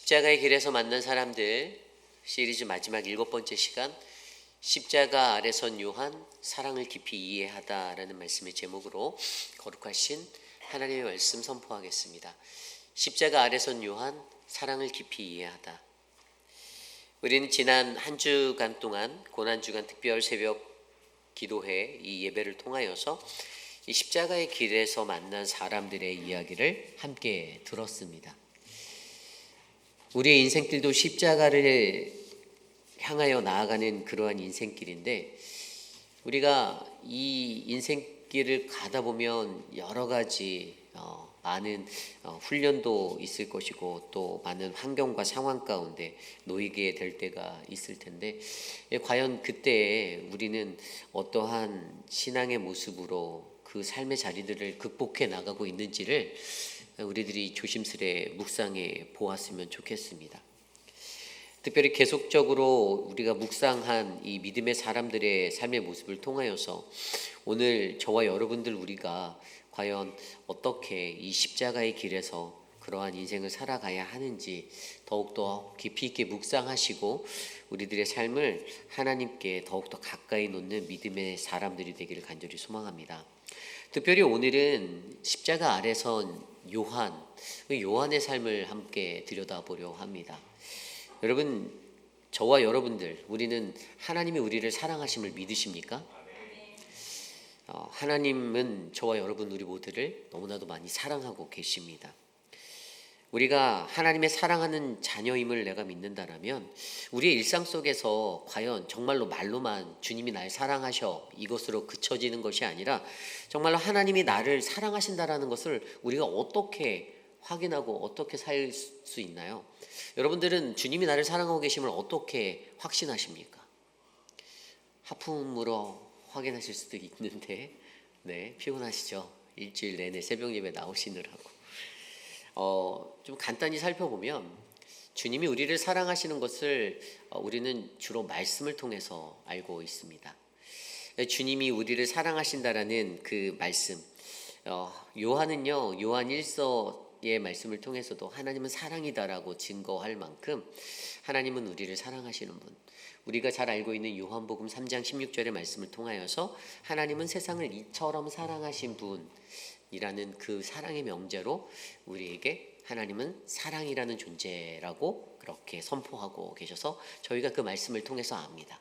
십자가의 길에서 만난 사람들 시리즈 마지막 7번째 시간, 십자가 아래 선 요한 사랑을 깊이 이해하다라는 말씀의 제목으로 거룩하신 하나님의 말씀 선포하겠습니다. 십자가 아래 선 요한 사랑을 깊이 이해하다. 우리는 지난 한 주간 동안 고난주간 특별 새벽 기도회 이 예배를 통하여서 이 십자가의 길에서 만난 사람들의 이야기를 함께 들었습니다. 우리의 인생길도 십자가를 향하여 나아가는 그러한 인생길인데, 우리가 이 인생길을 가다 보면 여러 가지 많은 훈련도 있을 것이고 또 많은 환경과 상황 가운데 놓이게 될 때가 있을 텐데, 과연 그때 우리는 어떠한 신앙의 모습으로 그 삶의 자리들을 극복해 나가고 있는지를 우리들이 조심스레 묵상해 보았으면 좋겠습니다. 특별히 계속적으로 우리가 묵상한 이 믿음의 사람들의 삶의 모습을 통하여서 오늘 저와 여러분들 우리가 과연 어떻게 이 십자가의 길에서 그러한 인생을 살아가야 하는지 더욱더 깊이 있게 묵상하시고 우리들의 삶을 하나님께 더욱더 가까이 놓는 믿음의 사람들이 되기를 간절히 소망합니다. 특별히 오늘은 십자가 아래 선 요한의 삶을 함께 들여다보려 합니다. 여러분, 저와 여러분들, 우리는 하나님이 우리를 사랑하심을 믿으십니까? 하나님은 저와 여러분 우리 모두를 너무나도 많이 사랑하고 계십니다. 우리가 하나님의 사랑하는 자녀임을 내가 믿는다라면 우리의 일상 속에서 과연 정말로 말로만 주님이 날 사랑하셔 이것으로 그쳐지는 것이 아니라 정말로 하나님이 나를 사랑하신다라는 것을 우리가 어떻게 확인하고 어떻게 살 수 있나요? 여러분들은 주님이 나를 사랑하고 계심을 어떻게 확신하십니까? 하품으로 확인하실 수도 있는데, 피곤하시죠? 일주일 내내 새벽 예배 나오시느라고. 좀 간단히 살펴보면 주님이 우리를 사랑하시는 것을 우리는 주로 말씀을 통해서 알고 있습니다. 주님이 우리를 사랑하신다라는 그 말씀, 요한은요, 요한 1서의 말씀을 통해서도 하나님은 사랑이다라고 증거할 만큼 하나님은 우리를 사랑하시는 분, 우리가 잘 알고 있는 요한복음 3장 16절의 말씀을 통하여서 하나님은 세상을 이처럼 사랑하신 분이라는 그 사랑의 명제로 우리에게 하나님은 사랑이라는 존재라고 그렇게 선포하고 계셔서 저희가 그 말씀을 통해서 압니다.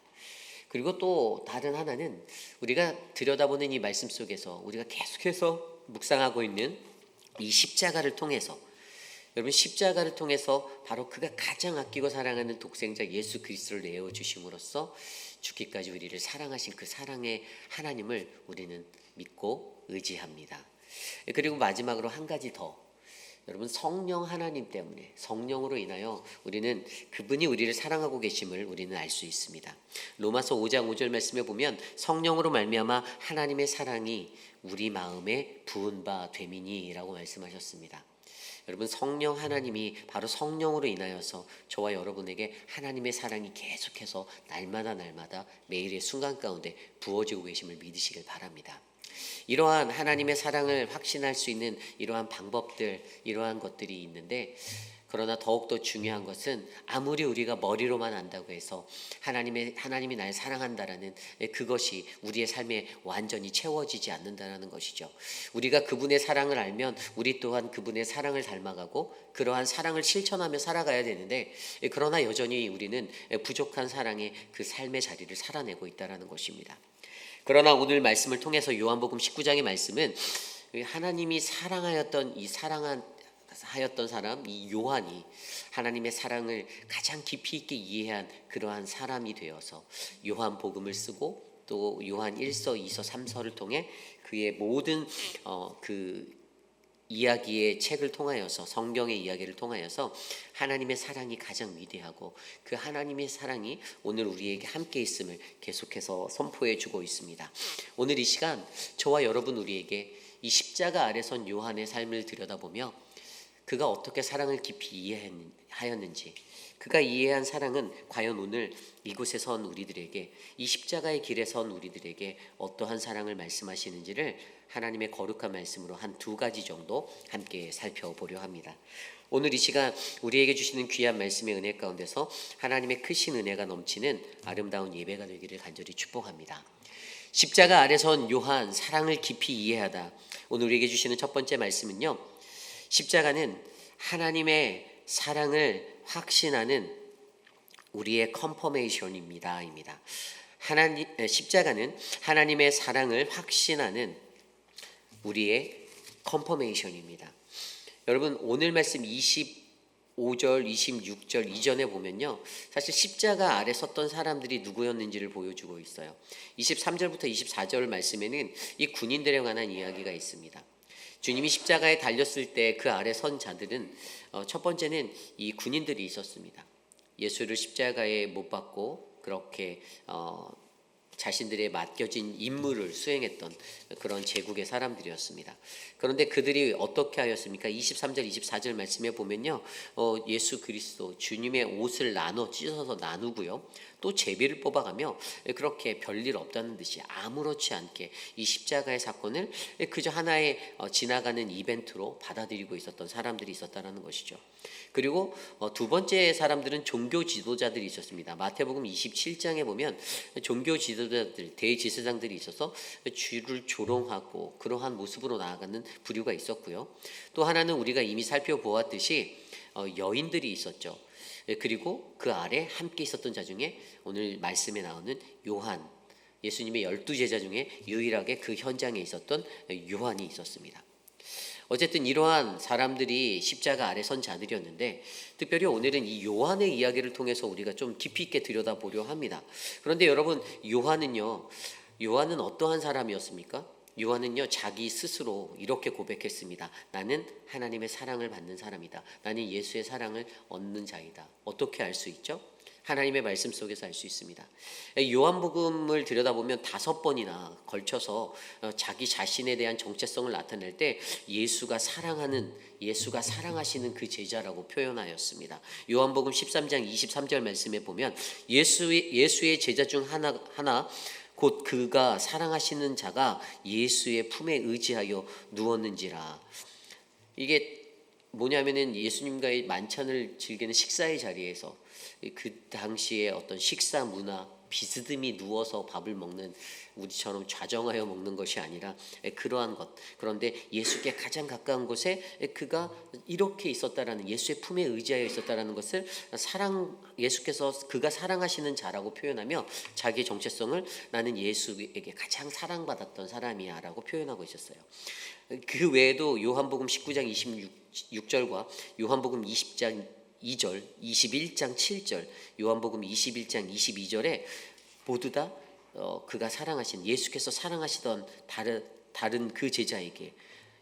그리고 또 다른 하나는 우리가 들여다보는 이 말씀 속에서 우리가 계속해서 묵상하고 있는 이 십자가를 통해서, 여러분, 십자가를 통해서 바로 그가 가장 아끼고 사랑하는 독생자 예수 그리스도를 내어주심으로써 죽기까지 우리를 사랑하신 그 사랑의 하나님을 우리는 믿고 의지합니다. 그리고 마지막으로 한 가지 더, 여러분, 성령 하나님 때문에, 성령으로 인하여 우리는 그분이 우리를 사랑하고 계심을 우리는 알 수 있습니다. 로마서 5장 5절 말씀에 보면 성령으로 말미암아 하나님의 사랑이 우리 마음에 부은 바 되미니라고 말씀하셨습니다. 여러분, 성령 하나님이 바로 성령으로 인하여서 저와 여러분에게 하나님의 사랑이 계속해서 날마다 매일의 순간 가운데 부어지고 계심을 믿으시길 바랍니다. 이러한 하나님의 사랑을 확신할 수 있는 이러한 방법들, 이러한 것들이 있는데, 그러나 더욱더 중요한 것은 아무리 우리가 머리로만 안다고 해서 하나님이 날 사랑한다라는 그것이 우리의 삶에 완전히 채워지지 않는다는 것이죠. 우리가 그분의 사랑을 알면 우리 또한 그분의 사랑을 닮아가고 그러한 사랑을 실천하며 살아가야 되는데, 그러나 여전히 우리는 부족한 사랑의 그 삶의 자리를 살아내고 있다는 것입니다. 그러나 오늘 말씀을 통해서 요한복음 19장의 말씀은 하나님이 사랑하였던 이 사랑하였던 사람, 이 요한이 하나님의 사랑을 가장 깊이 있게 이해한 그러한 사람이 되어서 요한복음을 쓰고 또 요한 1서, 2서, 3서를 통해 그의 모든 그 이야기의 책을 통하여서, 성경의 이야기를 통하여서 하나님의 사랑이 가장 위대하고 그 하나님의 사랑이 오늘 우리에게 함께 있음을 계속해서 선포해 주고 있습니다. 오늘 이 시간 저와 여러분 우리에게 이 십자가 아래 선 요한의 삶을 들여다보며 그가 어떻게 사랑을 깊이 이해하였는지, 그가 이해한 사랑은 과연 오늘 이곳에 선 우리들에게, 이 십자가의 길에 선 우리들에게 어떠한 사랑을 말씀하시는지를 하나님의 거룩한 말씀으로 한 2가지 정도 함께 살펴보려 합니다. 오늘 이 시간 우리에게 주시는 귀한 말씀의 은혜 가운데서 하나님의 크신 은혜가 넘치는 아름다운 예배가 되기를 간절히 축복합니다. 십자가 아래 선 요한, 사랑을 깊이 이해하다. 오늘 우리에게 주시는 첫 번째 말씀은요, 십자가는 하나님의 사랑을 확신하는 우리의 컨퍼메이션입니다. 십자가는 하나님의 사랑을 확신하는 우리의 컨퍼메이션입니다. 여러분, 오늘 말씀 25절, 26절 이전에 보면요, 사실 십자가 아래 섰던 사람들이 누구였는지를 보여주고 있어요. 23절부터 24절 말씀에는 이 군인들에 관한 이야기가 있습니다. 주님이 십자가에 달렸을 때 그 아래 선 자들은 첫 번째는 이 군인들이 있었습니다. 예수를 십자가에 못 박고 그렇게 자신들의 맡겨진 임무를 수행했던 그런 제국의 사람들이었습니다. 그런데 그들이 어떻게 하였습니까? 23절 24절 말씀에 보면요, 예수 그리스도 주님의 옷을 찢어서 나누고요, 또 제비를 뽑아가며 그렇게 별일 없다는 듯이 아무렇지 않게 이 십자가의 사건을 그저 하나의 지나가는 이벤트로 받아들이고 있었던 사람들이 있었다는 것이죠. 그리고 두 번째 사람들은 종교 지도자들이 있었습니다. 마태복음 27장에 보면 종교 지도자들, 대제사장들이 있어서 주를 조롱하고 그러한 모습으로 나아가는 부류가 있었고요. 또 하나는 우리가 이미 살펴보았듯이 여인들이 있었죠. 그리고 그 아래 함께 있었던 자 중에 오늘 말씀에 나오는 요한, 예수님의 12제자 중에 유일하게 그 현장에 있었던 요한이 있었습니다. 어쨌든 이러한 사람들이 십자가 아래 선 자들이었는데, 특별히 오늘은 이 요한의 이야기를 통해서 우리가 좀 깊이 있게 들여다보려 합니다. 그런데 여러분, 요한은 어떠한 사람이었습니까? 요한은요, 자기 스스로 이렇게 고백했습니다. 나는 하나님의 사랑을 받는 사람이다. 나는 예수의 사랑을 얻는 자이다. 어떻게 알 수 있죠? 하나님의 말씀 속에서 알 수 있습니다. 요한복음을 들여다보면 5번이나 걸쳐서 자기 자신에 대한 정체성을 나타낼 때 예수가 사랑하시는 그 제자라고 표현하였습니다. 요한복음 13장 23절 말씀에 보면 예수의 제자 중 하나 곧 그가 사랑하시는 자가 예수의 품에 의지하여 누웠는지라. 이게 뭐냐면은 예수님과의 만찬을 즐기는 식사의 자리에서 그 당시에 어떤 식사 문화, 비스듬히 누워서 밥을 먹는, 우리처럼 좌정하여 먹는 것이 아니라 그러한 것. 그런데 예수께 가장 가까운 곳에 그가 이렇게 있었다라는, 예수의 품에 의지하여 있었다라는 것을 예수께서 그가 사랑하시는 자라고 표현하며 자기의 정체성을 나는 예수에게 가장 사랑받았던 사람이야 라고 표현하고 있었어요. 그 외에도 요한복음 19장 26절과 요한복음 20장 2절, 21장 7절, 요한복음 21장 22절에 모두 다 그가 사랑하신, 예수께서 사랑하시던 다른 그 제자에게,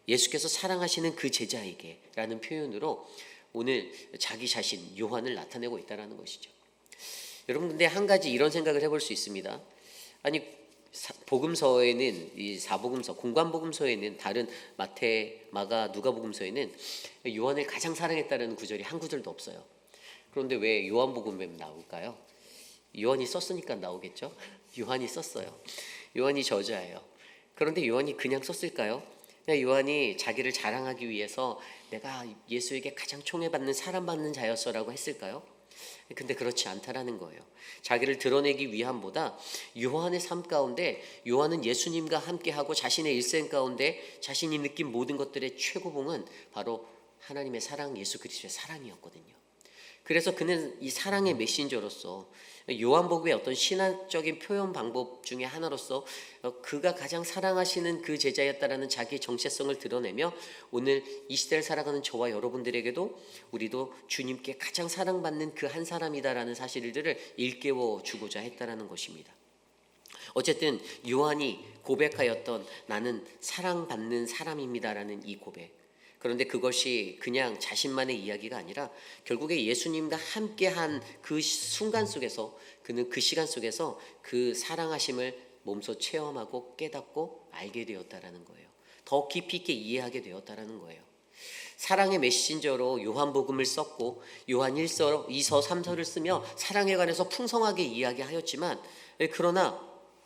예수께서 사랑하시는 그 제자에게 라는 표현으로 오늘 자기 자신 요한을 나타내고 있다는 것이죠. 여러분, 근데 한 가지 이런 생각을 해볼 수 있습니다. 아니, 복음서에는, 이 사복음서, 공관복음서에는, 다른 마태, 마가, 누가복음서에는 요한을 가장 사랑했다는 구절이 한 구절도 없어요. 그런데 왜 요한복음에 나올까요? 요한이 썼으니까 나오겠죠. 요한이 썼어요. 요한이 저자예요. 그런데 요한이 그냥 썼을까요? 요한이 자기를 자랑하기 위해서 내가 예수에게 가장 총애받는, 사랑받는 자였어라고 했을까요? 근데 그렇지 않다라는 거예요. 자기를 드러내기 위함보다 요한의 삶 가운데, 요한은 예수님과 함께하고 자신의 일생 가운데 자신이 느낀 모든 것들의 최고봉은 바로 하나님의 사랑, 예수 그리스도의 사랑이었거든요. 그래서 그는 이 사랑의 메신저로서, 요한복음의 어떤 신학적인 표현 방법 중에 하나로서 그가 가장 사랑하시는 그 제자였다라는 자기의 정체성을 드러내며 오늘 이 시대를 살아가는 저와 여러분들에게도, 우리도 주님께 가장 사랑받는 그 한 사람이다라는 사실들을 일깨워 주고자 했다라는 것입니다. 어쨌든 요한이 고백하였던 나는 사랑받는 사람입니다라는 이 고백, 그런데 그것이 그냥 자신만의 이야기가 아니라 결국에 예수님과 함께한 그 순간 속에서, 그는 그 시간 속에서 그 사랑하심을 몸소 체험하고 깨닫고 알게 되었다라는 거예요. 더 깊이 있게 이해하게 되었다라는 거예요. 사랑의 메신저로 요한복음을 썼고 요한 1서, 2서, 3서를 쓰며 사랑에 관해서 풍성하게 이야기하였지만, 그러나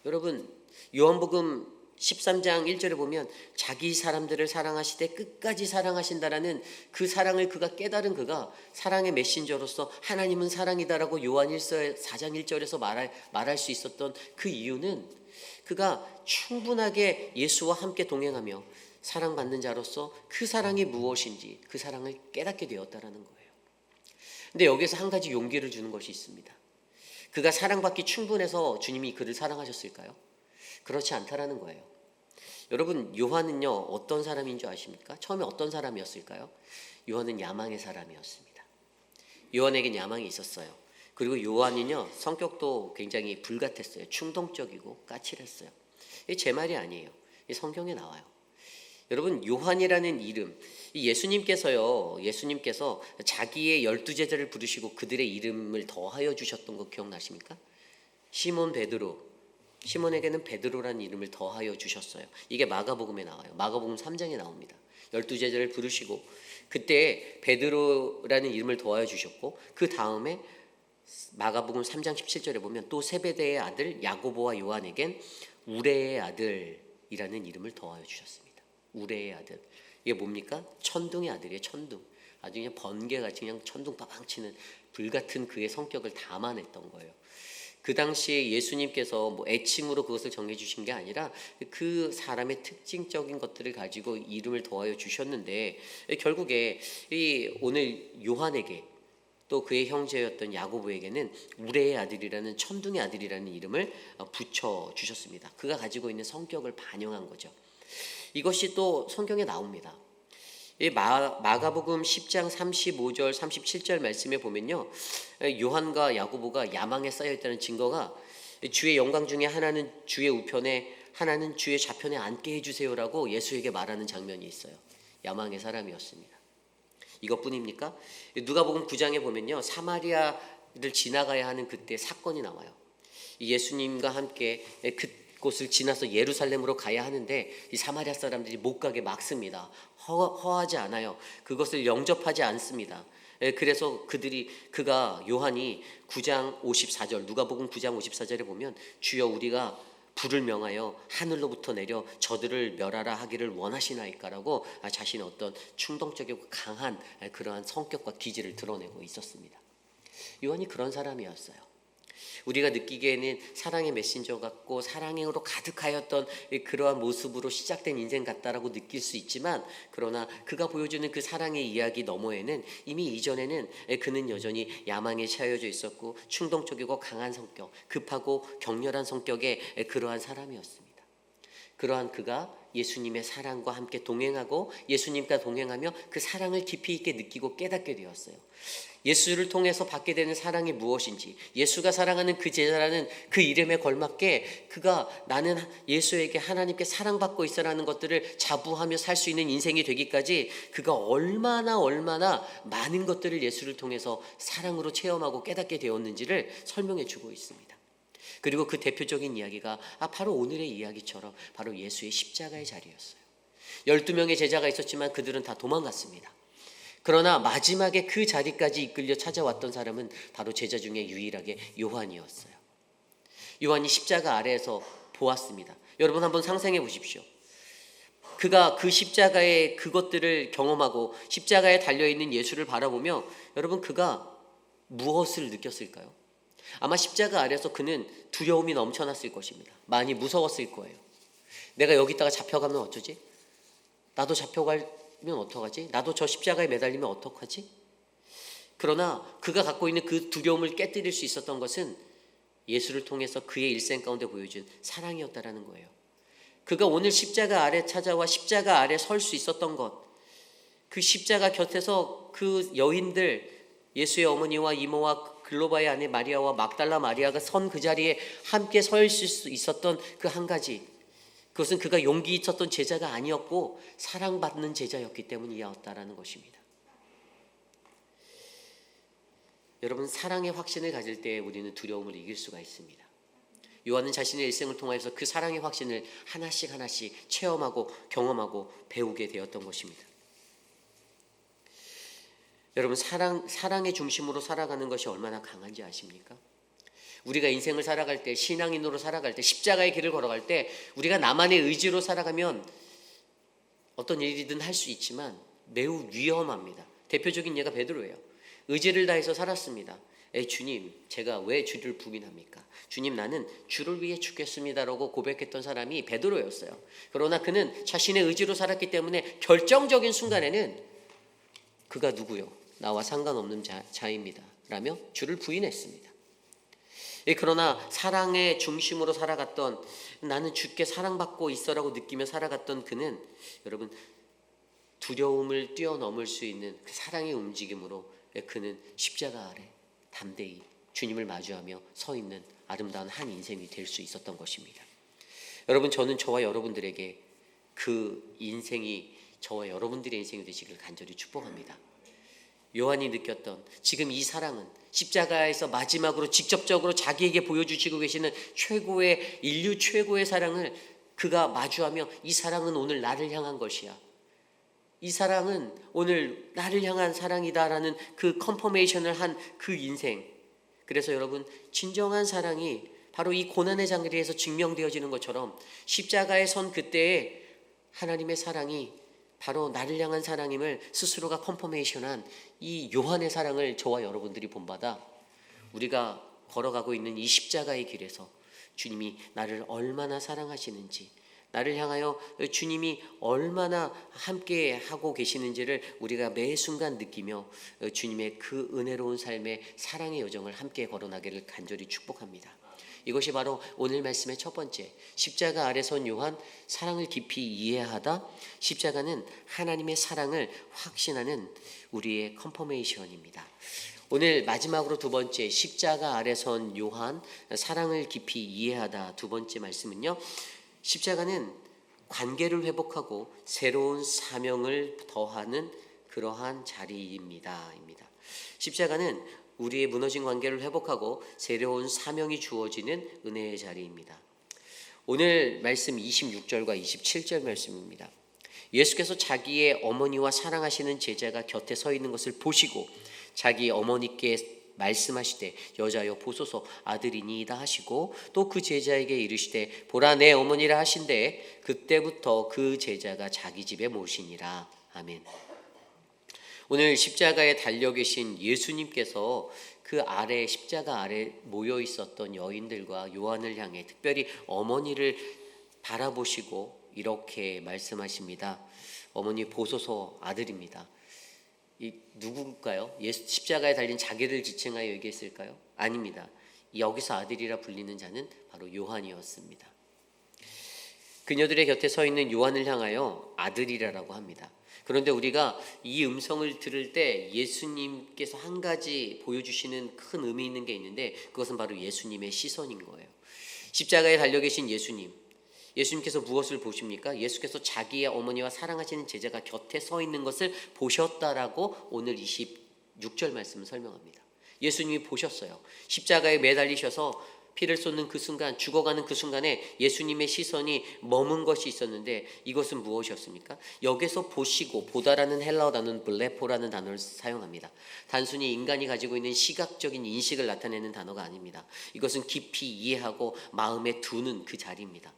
여러분, 요한복음 13장 1절에 보면 자기 사람들을 사랑하시되 끝까지 사랑하신다라는 그 사랑을 그가 깨달은 그가 사랑의 메신저로서 하나님은 사랑이다라고 요한 1서 4장 1절에서 말할 수 있었던 그 이유는 그가 충분하게 예수와 함께 동행하며 사랑받는 자로서 그 사랑이 무엇인지 그 사랑을 깨닫게 되었다라는 거예요. 근데 여기서 한 가지 용기를 주는 것이 있습니다. 그가 사랑받기 충분해서 주님이 그를 사랑하셨을까요? 그렇지 않다라는 거예요. 여러분, 요한은요 어떤 사람인 줄 아십니까? 처음에 어떤 사람이었을까요? 요한은 야망의 사람이었습니다. 요한에겐 야망이 있었어요. 그리고 요한은요 성격도 굉장히 불같았어요. 충동적이고 까칠했어요. 이게 제 말이 아니에요. 이 성경에 나와요. 여러분, 요한이라는 이름, 예수님께서 자기의 12제자를 부르시고 그들의 이름을 더하여 주셨던 거 기억나십니까? 시몬 베드로, 시몬에게는 베드로라는 이름을 더하여 주셨어요. 이게 마가복음에 나와요. 마가복음 3장에 나옵니다. 12제자를 부르시고 그때 베드로라는 이름을 더하여 주셨고, 그 다음에 마가복음 3장 17절에 보면 또 세베대의 아들 야고보와 요한에겐 우레의 아들이라는 이름을 더하여 주셨습니다. 우레의 아들. 이게 뭡니까? 천둥의 아들이에요. 천둥. 아주 그냥 번개같이 그냥 천둥 빠방 치는 불같은 그의 성격을 담아냈던 거예요. 그 당시에 예수님께서 애칭으로 그것을 정해 주신 게 아니라 그 사람의 특징적인 것들을 가지고 이름을 더하여 주셨는데, 결국에 오늘 요한에게 또 그의 형제였던 야고보에게는 우레의 아들이라는 천둥의 아들이라는 이름을 붙여 주셨습니다. 그가 가지고 있는 성격을 반영한 거죠. 이것이 또 성경에 나옵니다. 마가복음 10장 35절 37절 말씀에 보면요, 요한과 야고보가 야망에 쌓여있다는 증거가 주의 영광 중에 하나는 주의 우편에 하나는 주의 좌편에 앉게 해주세요라고 예수에게 말하는 장면이 있어요. 야망의 사람이었습니다. 이것뿐입니까? 누가복음 9장에 보면요, 사마리아를 지나가야 하는 그때 사건이 나와요. 예수님과 함께 그곳을 지나서 예루살렘으로 가야 하는데 이 사마리아 사람들이 못 가게 막습니다. 허하지 않아요. 그것을 영접하지 않습니다. 그래서 그가 요한이 9장 54절, 누가복음 9장 54절에 보면 주여 우리가 불을 명하여 하늘로부터 내려 저들을 멸하라 하기를 원하시나이까라고 자신의 어떤 충동적이고 강한 그러한 성격과 기질을 드러내고 있었습니다. 요한이 그런 사람이었어요. 우리가 느끼기에는 사랑의 메신저 같고 사랑으로 가득하였던 그러한 모습으로 시작된 인생 같다라고 느낄 수 있지만, 그러나 그가 보여주는 그 사랑의 이야기 너머에는 이미 이전에는 그는 여전히 야망에 차여져 있었고 충동적이고 강한 성격, 급하고 격렬한 성격의 그러한 사람이었습니다. 그러한 그가 예수님의 사랑과 함께 동행하고 예수님과 동행하며 그 사랑을 깊이 있게 느끼고 깨닫게 되었어요. 예수를 통해서 받게 되는 사랑이 무엇인지, 예수가 사랑하는 그 제자라는 그 이름에 걸맞게 그가 나는 예수에게 하나님께 사랑받고 있어라는 것들을 자부하며 살 수 있는 인생이 되기까지 그가 얼마나 많은 것들을 예수를 통해서 사랑으로 체험하고 깨닫게 되었는지를 설명해 주고 있습니다. 그리고 그 대표적인 이야기가 바로 오늘의 이야기처럼 바로 예수의 십자가의 자리였어요. 12명의 제자가 있었지만 그들은 다 도망갔습니다. 그러나 마지막에 그 자리까지 이끌려 찾아왔던 사람은 바로 제자 중에 유일하게 요한이었어요. 요한이 십자가 아래에서 보았습니다. 여러분 한번 상상해 보십시오. 그가 그 십자가의 그것들을 경험하고 십자가에 달려있는 예수를 바라보며 여러분 그가 무엇을 느꼈을까요? 아마 십자가 아래에서 그는 두려움이 넘쳐났을 것입니다. 많이 무서웠을 거예요. 내가 여기다가 잡혀가면 어쩌지? 나도 잡혀가면 어떡하지? 나도 저 십자가에 매달리면 어떡하지? 그러나 그가 갖고 있는 그 두려움을 깨뜨릴 수 있었던 것은 예수를 통해서 그의 일생 가운데 보여준 사랑이었다라는 거예요. 그가 오늘 십자가 아래 찾아와 십자가 아래 설 수 있었던 것, 그 십자가 곁에서 그 여인들, 예수의 어머니와 이모와 글로바의 아내 마리아와 막달라 마리아가 선 그 자리에 함께 설 수 있었던 그 한 가지, 그것은 그가 용기 있었던 제자가 아니었고 사랑받는 제자였기 때문이었다라는 것입니다. 여러분, 사랑의 확신을 가질 때 우리는 두려움을 이길 수가 있습니다. 요한은 자신의 일생을 통해서 그 사랑의 확신을 하나씩 체험하고 경험하고 배우게 되었던 것입니다. 여러분, 사랑의 중심으로 살아가는 것이 얼마나 강한지 아십니까? 우리가 인생을 살아갈 때, 신앙인으로 살아갈 때, 십자가의 길을 걸어갈 때 우리가 나만의 의지로 살아가면 어떤 일이든 할 수 있지만 매우 위험합니다. 대표적인 예가 베드로예요. 의지를 다해서 살았습니다. 주님, 제가 왜 주를 부인합니까? 주님, 나는 주를 위해 죽겠습니다라고 고백했던 사람이 베드로였어요. 그러나 그는 자신의 의지로 살았기 때문에 결정적인 순간에는 그가 누구요? 나와 상관없는 자입니다 라며 주를 부인했습니다. 그러나 사랑의 중심으로 살아갔던, 나는 주께 사랑받고 있어라고 느끼며 살아갔던 그는 여러분 두려움을 뛰어넘을 수 있는 그 사랑의 움직임으로 그는 십자가 아래 담대히 주님을 마주하며 서 있는 아름다운 한 인생이 될 수 있었던 것입니다. 여러분, 저는 저와 여러분들에게 그 인생이 저와 여러분들의 인생이 되시길 간절히 축복합니다. 요한이 느꼈던 지금 이 사랑은 십자가에서 마지막으로 직접적으로 자기에게 보여주시고 계시는 최고의, 인류 최고의 사랑을 그가 마주하며, 이 사랑은 오늘 나를 향한 것이야, 이 사랑은 오늘 나를 향한 사랑이다라는 그 컨퍼메이션을 한 그 인생. 그래서 여러분, 진정한 사랑이 바로 이 고난의 장리에서 증명되어지는 것처럼 십자가에 선 그때의 하나님의 사랑이 바로 나를 향한 사랑임을 스스로가 컨퍼메이션한 이 요한의 사랑을 저와 여러분들이 본받아 우리가 걸어가고 있는 이 십자가의 길에서 주님이 나를 얼마나 사랑하시는지, 나를 향하여 주님이 얼마나 함께 하고 계시는지를 우리가 매 순간 느끼며 주님의 그 은혜로운 삶의 사랑의 여정을 함께 걸어나기를 간절히 축복합니다. 이것이 바로 오늘 말씀의 첫 번째, 십자가 아래 선 요한, 사랑을 깊이 이해하다. 십자가는 하나님의 사랑을 확신하는 우리의 컨퍼메이션입니다. 오늘 마지막으로 두 번째, 십자가 아래 선 요한, 사랑을 깊이 이해하다. 두 번째 말씀은요, 십자가는 관계를 회복하고 새로운 사명을 더하는 그러한 자리입니다. 십자가는 우리의 무너진 관계를 회복하고 새로운 사명이 주어지는 은혜의 자리입니다. 오늘 말씀 26절과 27절 말씀입니다. 예수께서 자기의 어머니와 사랑하시는 제자가 곁에 서 있는 것을 보시고 자기 어머니께 말씀하시되 여자여 보소서 아들이니이다 하시고, 또 그 제자에게 이르시되 보라 내 어머니라 하신대 그때부터 그 제자가 자기 집에 모시니라. 아멘. 오늘 십자가에 달려 계신 예수님께서 그 아래, 십자가 아래 모여 있었던 여인들과 요한을 향해 특별히 어머니를 바라보시고 이렇게 말씀하십니다. 어머니 보소서 아들입니다. 이 누구일까요? 예수 십자가에 달린 자기를 지칭하여 얘기했을까요? 아닙니다. 여기서 아들이라 불리는 자는 바로 요한이었습니다. 그녀들의 곁에 서 있는 요한을 향하여 아들이라고 합니다. 그런데 우리가 이 음성을 들을 때 예수님께서 한 가지 보여주시는 큰 의미 있는 게 있는데, 그것은 바로 예수님의 시선인 거예요. 십자가에 달려 계신 예수님께서 무엇을 보십니까? 예수께서 자기의 어머니와 사랑하시는 제자가 곁에 서 있는 것을 보셨다라고 오늘 26절 말씀을 설명합니다. 예수님이 보셨어요. 십자가에 매달리셔서 피를 쏟는 그 순간, 죽어가는 그 순간에 예수님의 시선이 머문 것이 있었는데, 이것은 무엇이었습니까? 여기서 보시고, 보다라는 헬라어 단어는 블레포라는 단어를 사용합니다. 단순히 인간이 가지고 있는 시각적인 인식을 나타내는 단어가 아닙니다. 이것은 깊이 이해하고 마음에 두는 그 자리입니다.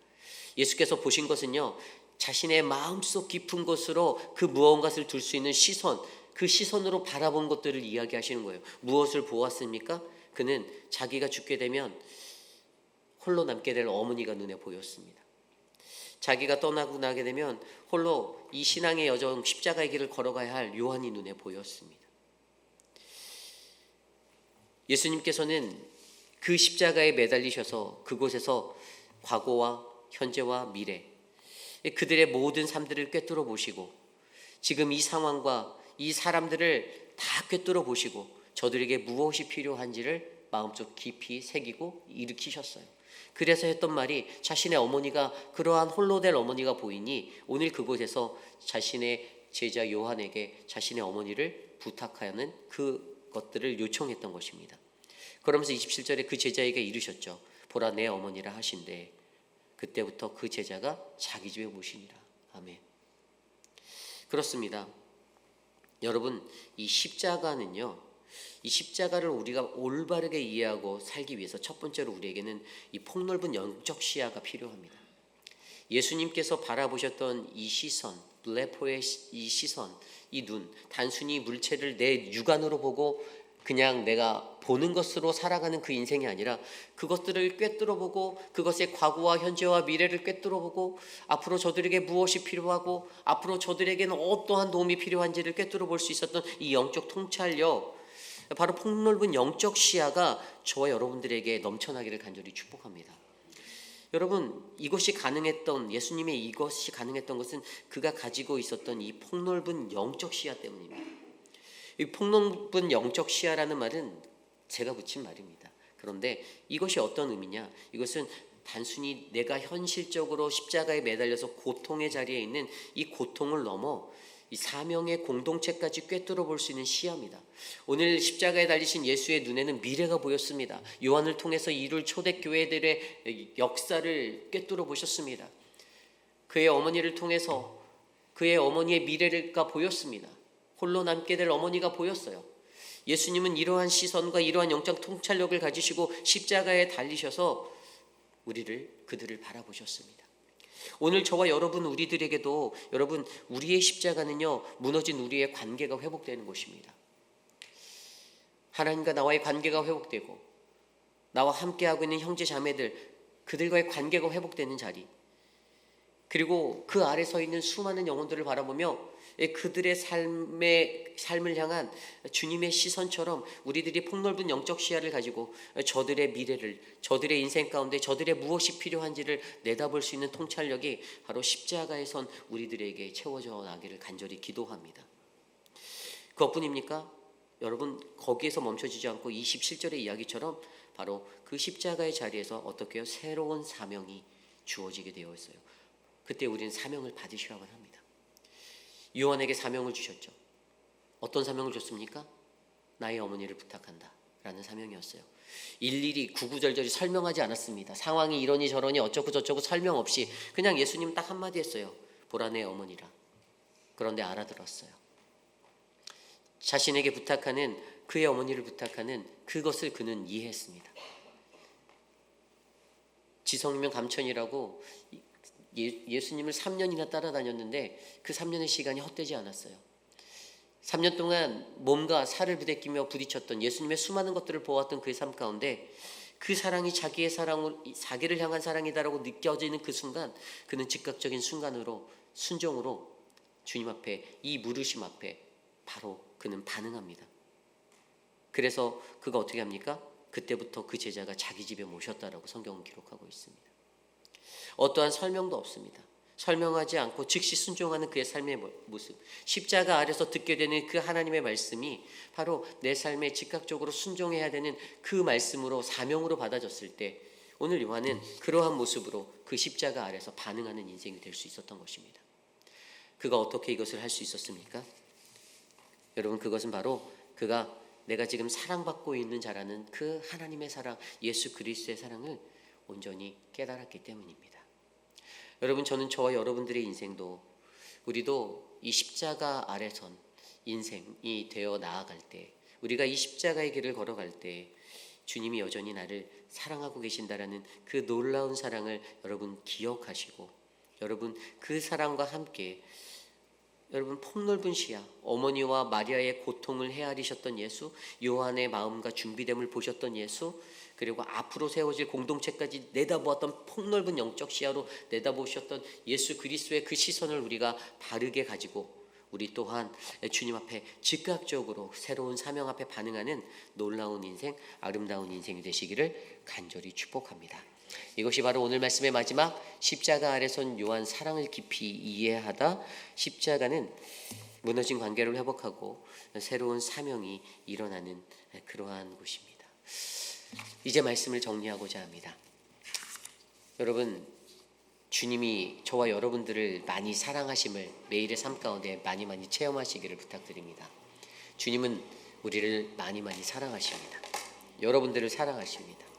예수께서 보신 것은요, 자신의 마음속 깊은 곳으로 그 무언가를 둘 수 있는 시선, 그 시선으로 바라본 것들을 이야기하시는 거예요. 무엇을 보았습니까? 그는 자기가 죽게 되면 홀로 남게 될 어머니가 눈에 보였습니다. 자기가 떠나고 나게 되면 홀로 이 신앙의 여정, 십자가의 길을 걸어가야 할 요한이 눈에 보였습니다. 예수님께서는 그 십자가에 매달리셔서 그곳에서 과거와 현재와 미래, 그들의 모든 삶들을 꿰뚫어 보시고, 지금 이 상황과 이 사람들을 다 꿰뚫어 보시고 저들에게 무엇이 필요한지를 마음속 깊이 새기고 일으키셨어요. 그래서 했던 말이, 자신의 어머니가 그러한 홀로 될 어머니가 보이니 오늘 그곳에서 자신의 제자 요한에게 자신의 어머니를 부탁하는 그 것들을 요청했던 것입니다. 그러면서 27절에 그 제자에게 이르셨죠. 보라 내 어머니라 하신대 그때부터 그 제자가 자기 집에 모시니라. 아멘. 그렇습니다. 여러분, 이 십자가는요, 이 십자가를 우리가 올바르게 이해하고 살기 위해서 첫 번째로 우리에게는 이 폭넓은 영적 시야가 필요합니다. 예수님께서 바라보셨던 이 시선, 블레포의 이 시선, 이 눈, 단순히 물체를 내 육안으로 보고 그냥 내가 보는 것으로 살아가는 그 인생이 아니라 그것들을 꿰뚫어 보고 그것의 과거와 현재와 미래를 꿰뚫어 보고 앞으로 저들에게 무엇이 필요하고 앞으로 저들에게는 어떠한 도움이 필요한지를 꿰뚫어 볼 수 있었던 이 영적 통찰력, 바로 폭넓은 영적 시야가 저와 여러분들에게 넘쳐나기를 간절히 축복합니다. 여러분, 이것이 가능했던, 예수님의 이것이 가능했던 것은 그가 가지고 있었던 이 폭넓은 영적 시야 때문입니다. 이 폭넓은 영적 시야라는 말은 제가 붙인 말입니다. 그런데 이것이 어떤 의미냐? 이것은 단순히 내가 현실적으로 십자가에 매달려서 고통의 자리에 있는 이 고통을 넘어 이 사명의 공동체까지 꿰뚫어 볼 수 있는 시야입니다. 오늘 십자가에 달리신 예수의 눈에는 미래가 보였습니다. 요한을 통해서 이룰 초대교회들의 역사를 꿰뚫어 보셨습니다. 그의 어머니를 통해서 그의 어머니의 미래가 보였습니다. 홀로 남게 될 어머니가 보였어요. 예수님은 이러한 시선과 이러한 영적 통찰력을 가지시고 십자가에 달리셔서 그들을 바라보셨습니다. 오늘 저와 여러분, 우리들에게도 여러분, 우리의 십자가는요, 무너진 우리의 관계가 회복되는 곳입니다. 하나님과 나와의 관계가 회복되고 나와 함께하고 있는 형제 자매들, 그들과의 관계가 회복되는 자리, 그리고 그 아래 서 있는 수많은 영혼들을 바라보며 그들의 삶을 향한 주님의 시선처럼 우리들이 폭넓은 영적 시야를 가지고 저들의 미래를, 저들의 인생 가운데 저들의 무엇이 필요한지를 내다볼 수 있는 통찰력이 바로 십자가에 선 우리들에게 채워져 나기를 간절히 기도합니다. 그것뿐입니까? 여러분, 거기에서 멈춰지지 않고 27절의 이야기처럼 바로 그 십자가의 자리에서 어떻게 해요? 새로운 사명이 주어지게 되어 있어요. 그때 우리는 사명을 받으셔야만 합니다. 요한에게 사명을 주셨죠. 어떤 사명을 줬습니까? 나의 어머니를 부탁한다 라는 사명이었어요. 일일이 구구절절히 설명하지 않았습니다. 상황이 이러니 저러니 어쩌고 저쩌고 설명 없이 그냥 예수님 딱 한마디 했어요. 보라, 내 어머니라. 그런데 알아들었어요. 자신에게 부탁하는, 그의 어머니를 부탁하는 그것을 그는 이해했습니다. 지성이면 감천이라고 예수님을 3년이나 따라다녔는데 그 3년의 시간이 헛되지 않았어요. 3년 동안 몸과 살을 부대끼며 부딪혔던 예수님의 수많은 것들을 보았던 그의 삶 가운데 그 사랑이 자기의 자기를 향한 사랑이다라고 느껴지는 그 순간, 그는 즉각적인 순종으로 주님 앞에, 이 물으심 앞에 바로 그는 반응합니다. 그래서 그가 어떻게 합니까? 그때부터 그 제자가 자기 집에 모셨다라고 성경은 기록하고 있습니다. 어떠한 설명도 없습니다. 설명하지 않고 즉시 순종하는 그의 삶의 모습, 십자가 아래서 듣게 되는 그 하나님의 말씀이 바로 내 삶에 즉각적으로 순종해야 되는 그 말씀으로, 사명으로 받아졌을 때 오늘 요한은 그러한 모습으로 그 십자가 아래서 반응하는 인생이 될 수 있었던 것입니다. 그가 어떻게 이것을 할 수 있었습니까? 여러분, 그것은 바로 그가 내가 지금 사랑받고 있는 자라는 그 하나님의 사랑, 예수 그리스도의 사랑을 온전히 깨달았기 때문입니다. 여러분, 저는 저와 여러분들의 인생도, 우리도 이 십자가 아래 선 인생이 되어 나아갈 때, 우리가 이 십자가의 길을 걸어갈 때 주님이 여전히 나를 사랑하고 계신다라는 그 놀라운 사랑을 여러분 기억하시고, 여러분 그 사랑과 함께 여러분 폭넓은 시야, 어머니와 마리아의 고통을 헤아리셨던 예수, 요한의 마음과 준비됨을 보셨던 예수, 그리고 앞으로 세워질 공동체까지 내다보았던 폭넓은 영적 시야로 내다보셨던 예수 그리스도의 그 시선을 우리가 바르게 가지고 우리 또한 주님 앞에 즉각적으로 새로운 사명 앞에 반응하는 놀라운 인생, 아름다운 인생이 되시기를 간절히 축복합니다. 이것이 바로 오늘 말씀의 마지막, 십자가 아래 선 요한 사랑을 깊이 이해하다. 십자가는 무너진 관계를 회복하고 새로운 사명이 일어나는 그러한 곳입니다. 이제 말씀을 정리하고자 합니다. 여러분, 주님이 저와 여러분들을 많이 사랑하심을 매일의 삶 가운데 많이 체험하시기를 부탁드립니다. 주님은 우리를 많이 사랑하십니다. 여러분들을 사랑하십니다.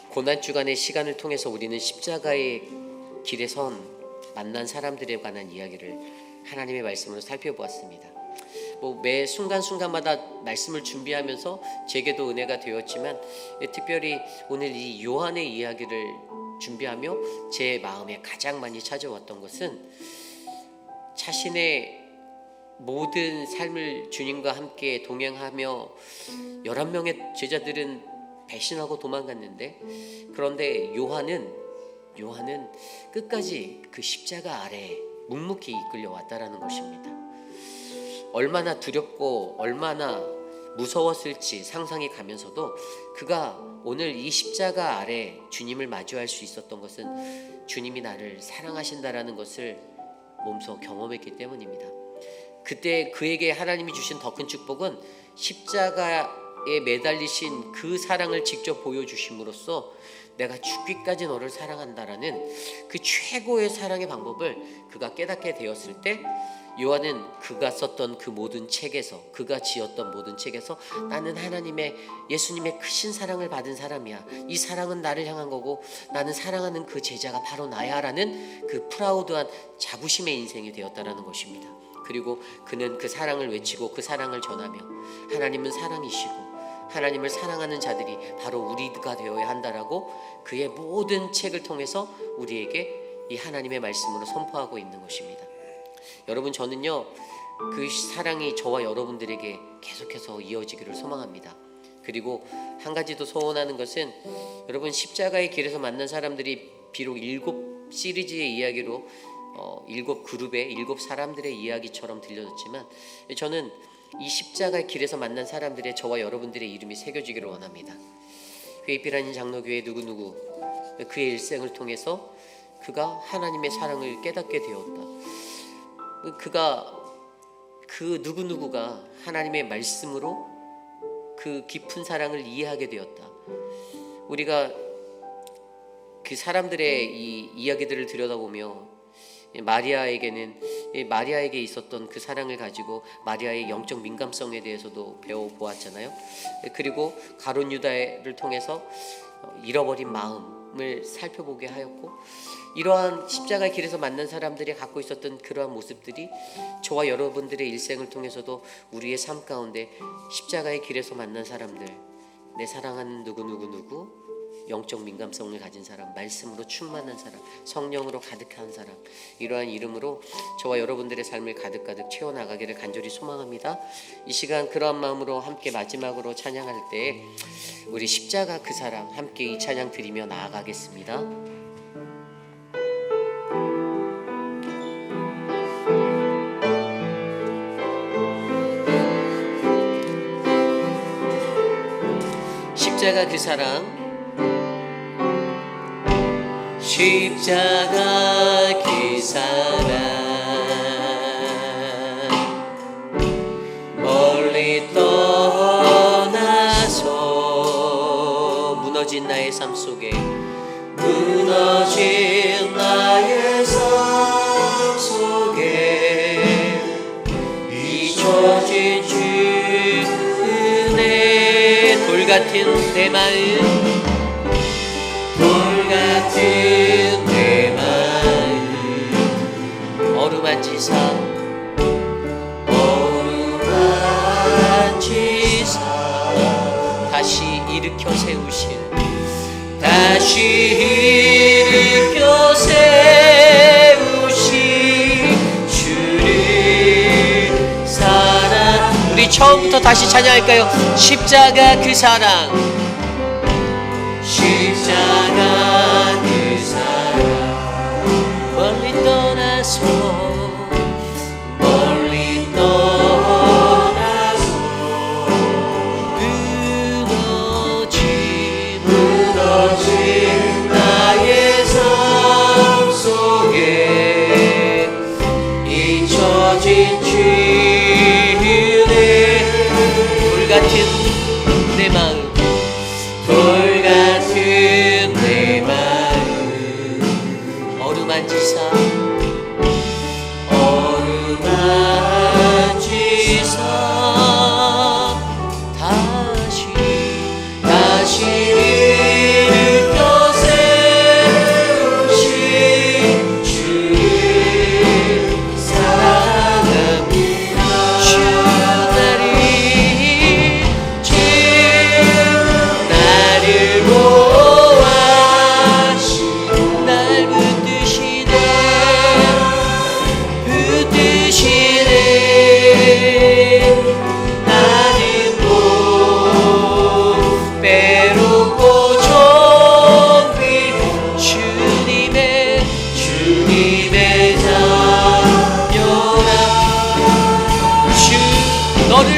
고난주간의 시간을 통해서 우리는 십자가의 길에 선 만난 사람들에 관한 이야기를 하나님의 말씀으로 살펴보았습니다. 뭐 매 순간순간마다 말씀을 준비하면서 제게도 은혜가 되었지만, 특별히 오늘 이 요한의 이야기를 준비하며 제 마음에 가장 많이 찾아왔던 것은, 자신의 모든 삶을 주님과 함께 동행하며 11명의 제자들은 배신하고 도망갔는데, 그런데 요한은 끝까지 그 십자가 아래에 묵묵히 이끌려 왔다라는 것입니다. 얼마나 두렵고 얼마나 무서웠을지 상상이 가면서도 그가 오늘 이 십자가 아래 주님을 마주할 수 있었던 것은 주님이 나를 사랑하신다라는 것을 몸소 경험했기 때문입니다. 그때 그에게 하나님이 주신 더 큰 축복은 십자가에 매달리신 그 사랑을 직접 보여주심으로써 내가 죽기까지 너를 사랑한다라는 그 최고의 사랑의 방법을 그가 깨닫게 되었을 때, 요한은 그가 썼던 그 모든 책에서, 그가 지었던 모든 책에서 나는 예수님의 크신 사랑을 받은 사람이야, 이 사랑은 나를 향한 거고 나는 사랑하는 그 제자가 바로 나야 라는 그 프라우드한 자부심의 인생이 되었다라는 것입니다. 그리고 그는 그 사랑을 외치고 그 사랑을 전하며, 하나님은 사랑이시고 하나님을 사랑하는 자들이 바로 우리가 되어야 한다라고 그의 모든 책을 통해서 우리에게 이 하나님의 말씀으로 선포하고 있는 것입니다. 여러분, 저는요 그 사랑이 저와 여러분들에게 계속해서 이어지기를 소망합니다. 그리고 한 가지 더 소원하는 것은, 여러분, 십자가의 길에서 만난 사람들이 비록 7 시리즈의 이야기로 7 그룹의 7 사람들의 이야기처럼 들려졌지만, 저는 이 십자가의 길에서 만난 사람들의, 저와 여러분들의 이름이 새겨지기를 원합니다. 회의피라는 장로교회 누구누구, 그의 일생을 통해서 그가 하나님의 사랑을 깨닫게 되었다. 그가 그 누구누구가 하나님의 말씀으로 그 깊은 사랑을 이해하게 되었다. 우리가 그 사람들의 이 이야기들을 들여다보며 마리아에게 있었던 그 사랑을 가지고 마리아의 영적 민감성에 대해서도 배워보았잖아요. 그리고 가룟 유다를 통해서 잃어버린 마음을 살펴보게 하였고, 이러한 십자가의 길에서 만난 사람들이 갖고 있었던 그러한 모습들이 저와 여러분들의 일생을 통해서도 우리의 삶 가운데 십자가의 길에서 만난 사람들, 내 사랑하는 누구 영적 민감성을 가진 사람, 말씀으로 충만한 사람, 성령으로 가득한 사람, 이러한 이름으로 저와 여러분들의 삶을 가득가득 채워나가기를 간절히 소망합니다. 이 시간 그러한 마음으로 함께 마지막으로 찬양할 때 우리 십자가 그 사랑 함께 이 찬양 드리며 나아가겠습니다. 십자가 그 사랑, 십자가 그 사랑, 멀리 떠나서 무너진 나의 삶 속에, 무너진 나의 삶 속에 잊혀진 주의 은혜, 돌같은 내 마음, 돌같은 내 마음, 어루만지사 다시 일으켜 세우신, 다시 일으켜 세우신 주를 사랑. 우리 처음부터 다시 찬양할까요? 십자가 그 사랑, 십자가 그 사랑, 멀리 떠나서, 멀리 떠나서 무너진 나의 삶 속에 잊혀진 주의 돌같은 내 마음, 돌같은 내 마음, 어루만지사 다시 일으켜 세우신 주를 사랑합니다.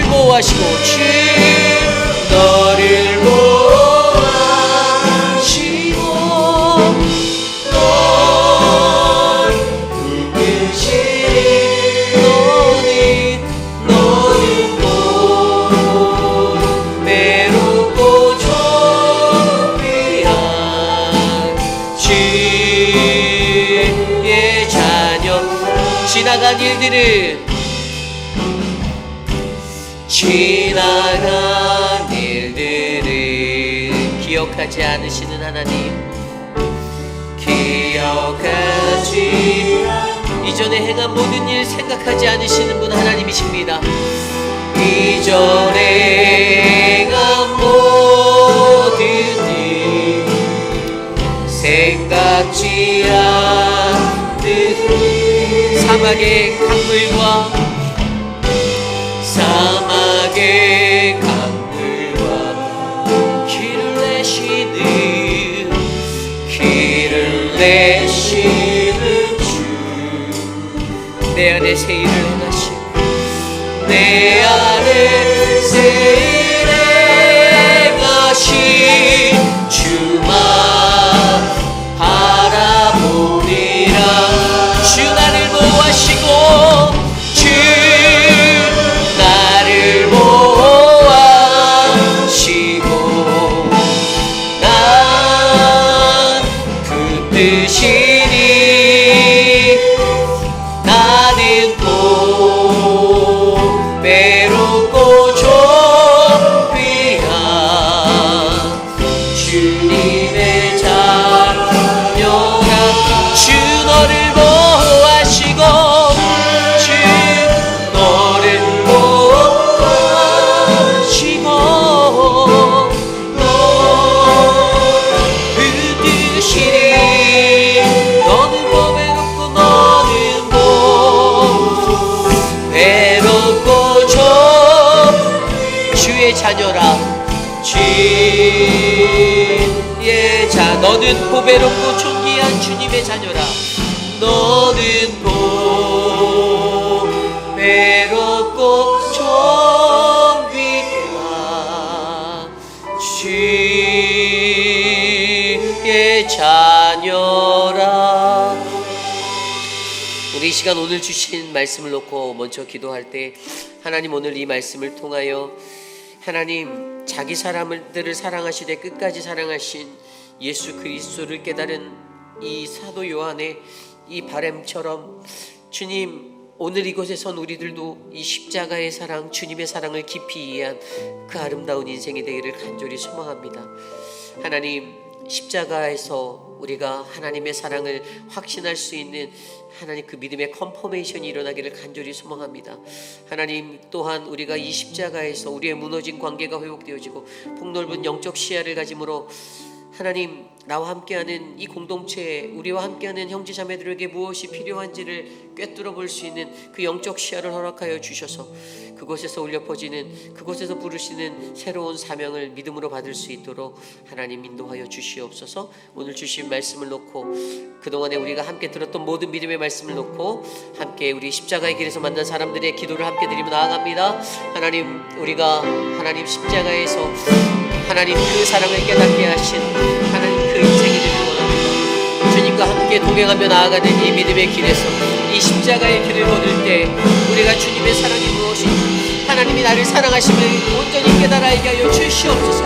보호하시고 주 너를 보호하시고 넌 붙드시리 너는 외롭고 존귀한 주의 자녀. 지나간 일들을 기억하지 않으시는 하나님, 기억하지 이전에 행한 모든 일 생각하지 않으시는 분 하나님이십니다. 이전에 행한 모든 일 생각지 않듯 사막의 강물과 길을 내시는 주, 내 안에 새 일을 행하시고 내 안에 새 일을 행하신 주만 바라보리라. 주 나를 보호하시고 주 나를 보호하시고 난 붙드시니 나는 또 외롭고 존귀한 주님의 자녀라. 주 너를 보호하시고 주 너를 보호하시고 너 붙드시리 너는 외롭고 주의 자녀라. 주의 자 너는 보배롭고 존귀한 주님의 자녀라. 너는 보배롭고 존귀한 주의 자녀라. 우리 이 시간 오늘 주신 말씀을 놓고 먼저 기도할 때, 하나님 오늘 이 말씀을 통하여 하나님 자기 사람들을 사랑하시되 끝까지 사랑하신 예수 그리스도를 깨달은 이 사도 요한의 이 바람처럼 주님 오늘 이곳에 선 우리들도 이 십자가의 사랑, 주님의 사랑을 깊이 이해한 그 아름다운 인생이 되기를 간절히 소망합니다. 하나님 십자가에서 우리가 하나님의 사랑을 확신할 수 있는 하나님 그 믿음의 컨퍼메이션이 일어나기를 간절히 소망합니다. 하나님 또한 우리가 이 십자가에서 우리의 무너진 관계가 회복되어지고 폭넓은 영적 시야를 가짐으로 하나님 나와 함께하는 이 공동체에 우리와 함께하는 형제자매들에게 무엇이 필요한지를 꿰뚫어 볼 수 있는 그 영적 시야를 허락하여 주셔서 그곳에서 울려 퍼지는, 그곳에서 부르시는 새로운 사명을 믿음으로 받을 수 있도록 하나님 인도하여 주시옵소서. 오늘 주신 말씀을 놓고 그동안에 우리가 함께 들었던 모든 믿음의 말씀을 놓고 함께 우리 십자가의 길에서 만난 사람들의 기도를 함께 드리며 나아갑니다. 하나님 우리가 하나님 십자가에서 하나님 그 사랑을 깨닫게 하신 하나님 그 인생이 되길 원합니다. 주님과 함께 동행하며 나아가는 이 믿음의 길에서 이 십자가의 길을 걸을 때 우리가 주님의 사랑이 무엇인지, 하나님이 나를 사랑하심을 온전히 깨달아 알게 하여 주시옵소서.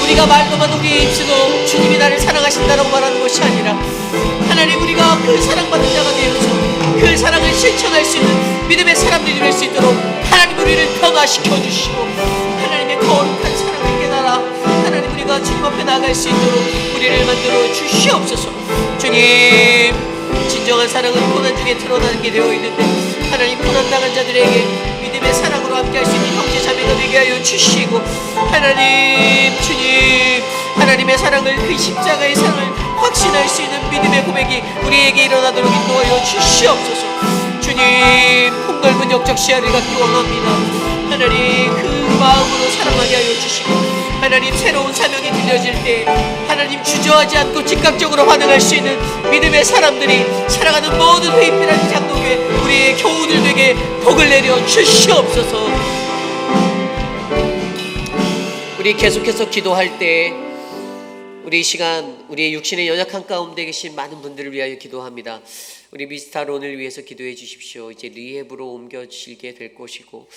우리가 말로만 우리의 입술로 주님이 나를 사랑하신다고 말하는 것이 아니라 하나님 우리가 그 사랑받는 자가 되어서 그 사랑을 실천할 수 있는 믿음의 사람들이 될 수 있도록 하나님 우리를 변화시켜 주시고 하나님의 거룩한 사랑을 깨달아 하나님 우리가 주님 앞에 나아갈 수 있도록 우리를 만들어 주시옵소서. 주님 진정한 사랑은 고난 중에 드러나게 되어 있는데 하나님 고난당한 자들에게 믿음의 사랑으로 함께할 수 있는 형제 자매가 되게 하여 주시고 하나님 주님 하나님의 사랑을 그 십자가의 사랑을 확신할 수 있는 믿음의 고백이 우리에게 일어나도록 인도하여 주시옵소서. 주님 폭넓은 영적 시야를 갖기 원합니다. 하나님 그 마음으로 사랑하게 하여 주시고 하나님 새로운 사명이 들려질 때 하나님 주저하지 않고 즉각적으로 반응할 수 있는 믿음의 사람들이 살아가는 모든 회의필한 장독에 우리의 교우들 되게 복을 내려 주시옵소서. 우리 계속해서 기도할 때 우리 이 시간 우리의 육신의 연약한 가운데 계신 많은 분들을 위하여 기도합니다. 우리 미스터론을 위해서 기도해 주십시오. 이제 리헵으로 옮겨지게 될 것이고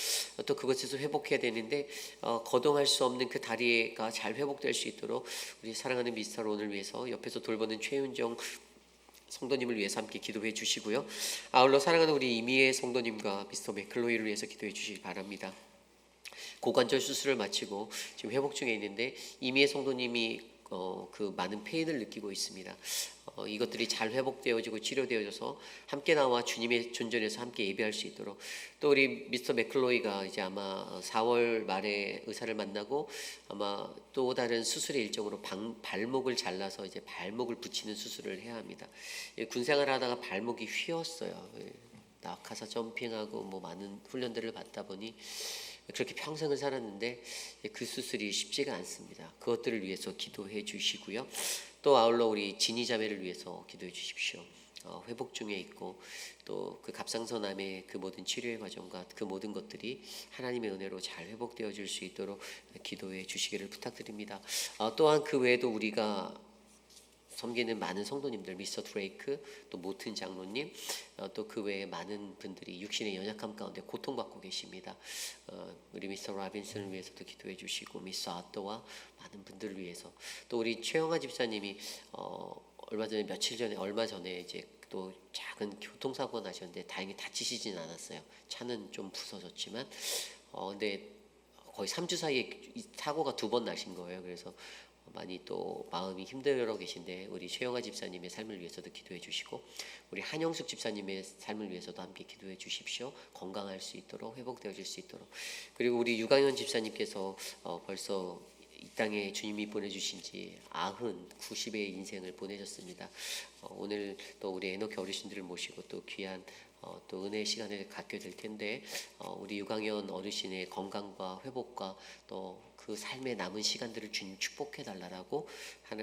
또 그것에서 회복해야 되는데 거동할 수 없는 그 다리가 잘 회복될 수 있도록 우리 사랑하는 미스터론을 위해서 옆에서 돌보는 최윤정 성도님을 위해서 함께 기도해 주시고요. 아울러 사랑하는 우리 이미애 성도님과 미스터 맥클로이를 위해서 기도해 주시기 바랍니다. 고관절 수술을 마치고 지금 회복 중에 있는데 이미애 성도님이 그 많은 페인을 느끼고 있습니다. 이것들이 잘 회복되어지고 치료되어져서 함께 나와 주님의 존전에서 함께 예배할 수 있도록 또 우리 미스터 맥클로이가 이제 아마 4월 말에 의사를 만나고 아마 또 다른 수술의 일정으로 발목을 잘라서 이제 발목을 붙이는 수술을 해야 합니다. 군생활 하다가 발목이 휘었어요. 낙하사 점핑하고 뭐 많은 훈련들을 받다 보니 그렇게 평생을 살았는데 그 수술이 쉽지가 않습니다. 그것들을 위해서 기도해 주시고요. 또 아울러 우리 진희 자매를 위해서 기도해 주십시오. 회복 중에 있고 또 그 갑상선암의 그 모든 치료의 과정과 그 모든 것들이 하나님의 은혜로 잘 회복되어질 수 있도록 기도해 주시기를 부탁드립니다. 또한 그 외에도 우리가 섬기는 많은 성도님들, 미스터 드레이크, 또 모튼 장로님, 또 그 외에 많은 분들이 육신의 연약함 가운데 고통받고 계십니다. 우리 미스터 라빈슨을 위해서도 기도해 주시고 미스터 아또와 많은 분들을 위해서 또 우리 최영아 집사님이 얼마 전에 이제 또 작은 교통사고가 나셨는데 다행히 다치시진 않았어요. 차는 좀 부서졌지만 근데 거의 3주 사이에 사고가 2번 나신 거예요. 그래서 많이 또 마음이 힘들어 계신데 우리 최영아 집사님의 삶을 위해서도 기도해 주시고 우리 한영숙 집사님의 삶을 위해서도 함께 기도해 주십시오. 건강할 수 있도록 회복되어질 수 있도록. 그리고 우리 유강현 집사님께서 벌써 이 땅에 주님이 보내주신 지 90의 인생을 보내셨습니다. 오늘 또 우리 에노키 어르신들을 모시고 또 귀한 또 은혜의 시간을 갖게 될 텐데 우리 유강현 어르신의 건강과 회복과 또 그 삶의 남은 시간들을 주님 축복해 달라고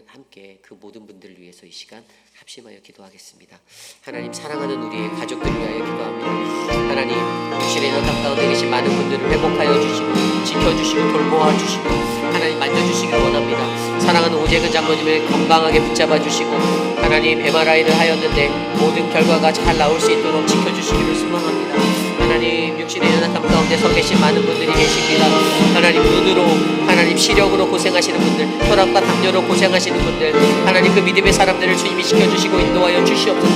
함께 그 모든 분들을 위해서 이 시간 합심하여 기도하겠습니다. 하나님 사랑하는 우리의 가족들을 위하여 기도합니다. 하나님 육신의 연약 가운데 계신 많은 분들을 회복하여 주시고 지켜주시고 돌보아 주시고 하나님 만져주시길 원합니다. 사랑하는 오재근 장로님을 건강하게 붙잡아 주시고 하나님 MRI를 하였는데 모든 결과가 잘 나올 수 있도록 지켜주시기를 소망합니다. 하나님 육신의 연약함 가운데 서 계신 많은 분들이 계십니다. 하나님 눈으로 하나님 시력으로 고생하시는 분들 혈압과 당뇨로 고생하시는 분들 하나님 그 믿음의 사람들을 주님이 지켜주시고 인도하여 주시옵소서.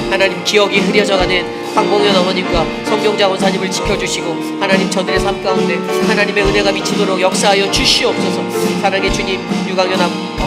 하나님 기억이 흐려져가는 황봉현 어머님과 성경자 원사님을 지켜주시고 하나님 저들의 삶 가운데 하나님의 은혜가 미치도록 역사하여 주시옵소서. 사랑의 주님 유강현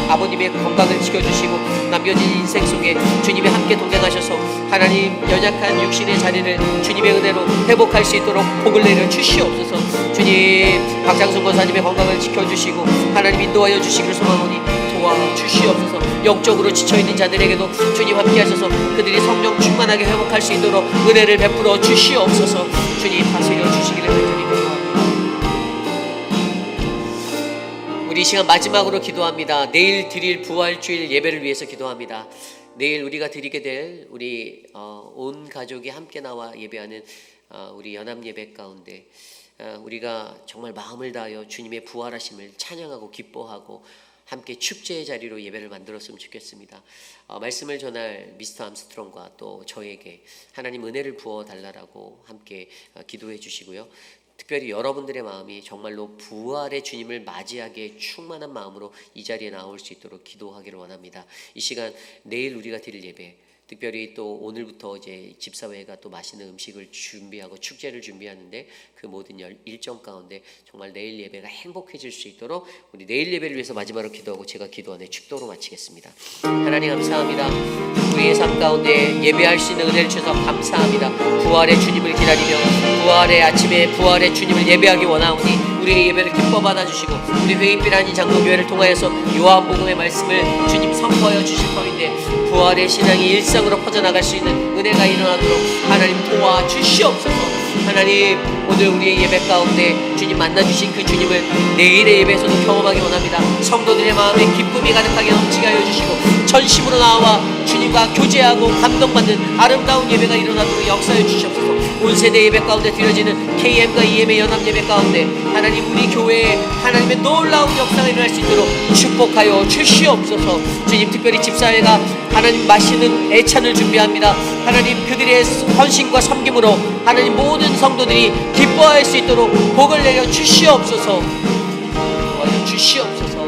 아버님의 건강을 지켜주시고 남겨진 인생 속에 주님이 함께 동행하셔서 하나님 연약한 육신의 자리를 주님의 은혜로 회복할 수 있도록 복을 내려 주시옵소서. 주님 박장순 권사님의 건강을 지켜주시고 하나님 인도하여 주시기를 소망하니 도와주시옵소서. 영적으로 지쳐있는 자들에게도 주님 함께하셔서 그들이 성령 충만하게 회복할 수 있도록 은혜를 베풀어 주시옵소서. 주님 다스려 주시기를 간절히 기도합니다. 우리 이 시간 마지막으로 기도합니다. 내일 드릴 부활주일 예배를 위해서 기도합니다. 내일 우리가 드리게 될 우리 온 가족이 함께 나와 예배하는 우리 연합 예배 가운데 우리가 정말 마음을 다하여 주님의 부활하심을 찬양하고 기뻐하고 함께 축제의 자리로 예배를 만들었으면 좋겠습니다. 말씀을 전할 미스터 암스트롱과 또 저에게 하나님 은혜를 부어달라고 함께 기도해 주시고요. 특별히 여러분들의 마음이 정말로 부활의 주님을 맞이하기에 충만한 마음으로 이 자리에 나올 수 있도록 기도하기를 원합니다. 이 시간 내일 우리가 드릴 예배 특별히 또 오늘부터 이제 집사회가 또 맛있는 음식을 준비하고 축제를 준비하는데 그 모든 일정 가운데 정말 내일 예배가 행복해질 수 있도록 우리 내일 예배를 위해서 마지막으로 기도하고 제가 기도하는 축도로 마치겠습니다. 하나님 감사합니다. 우리의 삶 가운데 예배할 수 있는 은혜를 주셔서 감사합니다. 부활의 주님을 기다리며 부활의 아침에 부활의 주님을 예배하기 원하오니 우리의 예배를 기뻐 받아주시고 우리 회의빛 아닌 장로교회를 통하여서 요한복음의 말씀을 주님 선포하여 주실 터인데 부활의 신앙이 일상으로 퍼져나갈 수 있는 은혜가 일어나도록 하나님 도와주시옵소서. 하나님 오늘 우리의 예배 가운데 주님 만나주신 그 주님을 내일의 예배에서도 경험하기 원합니다. 성도들의 마음에 기쁨이 가득하게 넘치게 하여 주시고 전심으로 나와 주님과 교제하고 감동받는 아름다운 예배가 일어나도록 역사해 주시옵소서. 온 세대 예배 가운데 드려지는 KM과 EM의 연합 예배 가운데 하나님 우리 교회에 하나님의 놀라운 역사가 일어날 수 있도록 축복하여 주시옵소서. 주님 특별히 집사회가 하나님 마시는 애찬을 준비합니다. 하나님 그들의 헌신과 섬김으로 하나님 모든 성도들이 기뻐할 수 있도록 복을 내려 주시옵소서. 도와줘 주시옵소서.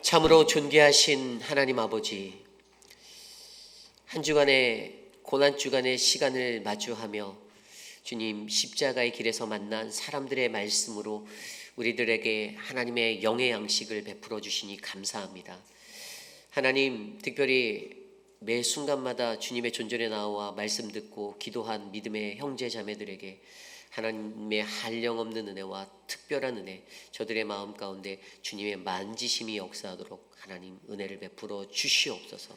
참으로 존귀하신 하나님 아버지, 한 주간의 고난주간의 시간을 마주하며 주님 십자가의 길에서 만난 사람들의 말씀으로 우리들에게 하나님의 영의 양식을 베풀어 주시니 감사합니다. 하나님 특별히 매 순간마다 주님의 존전에 나와 말씀 듣고 기도한 믿음의 형제 자매들에게 하나님의 한량없는 은혜와 특별한 은혜, 저들의 마음 가운데 주님의 만지심이 역사하도록 하나님 은혜를 베풀어 주시옵소서.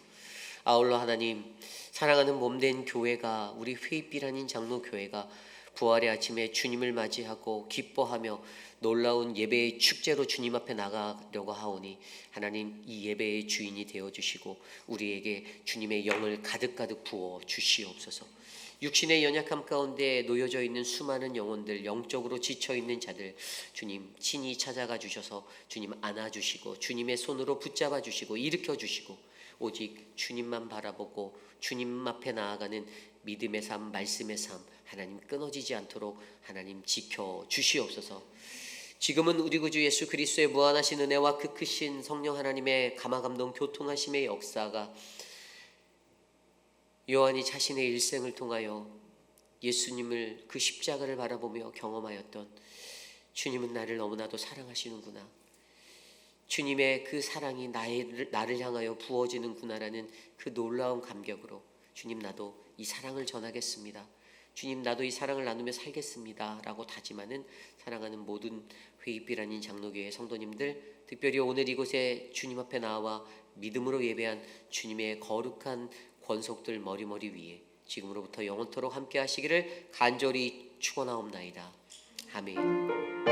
아울러 하나님 사랑하는 몸된 교회가, 우리 회입길 아닌 장로교회가 부활의 아침에 주님을 맞이하고 기뻐하며 놀라운 예배의 축제로 주님 앞에 나가려고 하오니 하나님 이 예배의 주인이 되어주시고 우리에게 주님의 영을 가득가득 부어 주시옵소서. 육신의 연약함 가운데 놓여져 있는 수많은 영혼들, 영적으로 지쳐있는 자들 주님 친히 찾아가 주셔서 주님 안아주시고 주님의 손으로 붙잡아 주시고 일으켜 주시고 오직 주님만 바라보고 주님 앞에 나아가는 믿음의 삶, 말씀의 삶 하나님 끊어지지 않도록 하나님 지켜 주시옵소서. 지금은 우리 구주 예수 그리스도의 무한하신 은혜와 그 크신 성령 하나님의 감화감동 교통하심의 역사가 요한이 자신의 일생을 통하여 예수님을 그 십자가를 바라보며 경험하였던 주님은 나를 너무나도 사랑하시는구나, 주님의 그 사랑이 나를 향하여 부어지는구나라는 그 놀라운 감격으로 주님 나도 이 사랑을 전하겠습니다, 주님 나도 이 사랑을 나누며 살겠습니다 라고 다짐하는 사랑하는 모든 회입길 아닌 장로교회 성도님들, 특별히 오늘 이곳에 주님 앞에 나와 믿음으로 예배한 주님의 거룩한 권속들 머리머리 위에 지금으로부터 영원토록 함께 하시기를 간절히 축원하옵나이다. 아멘.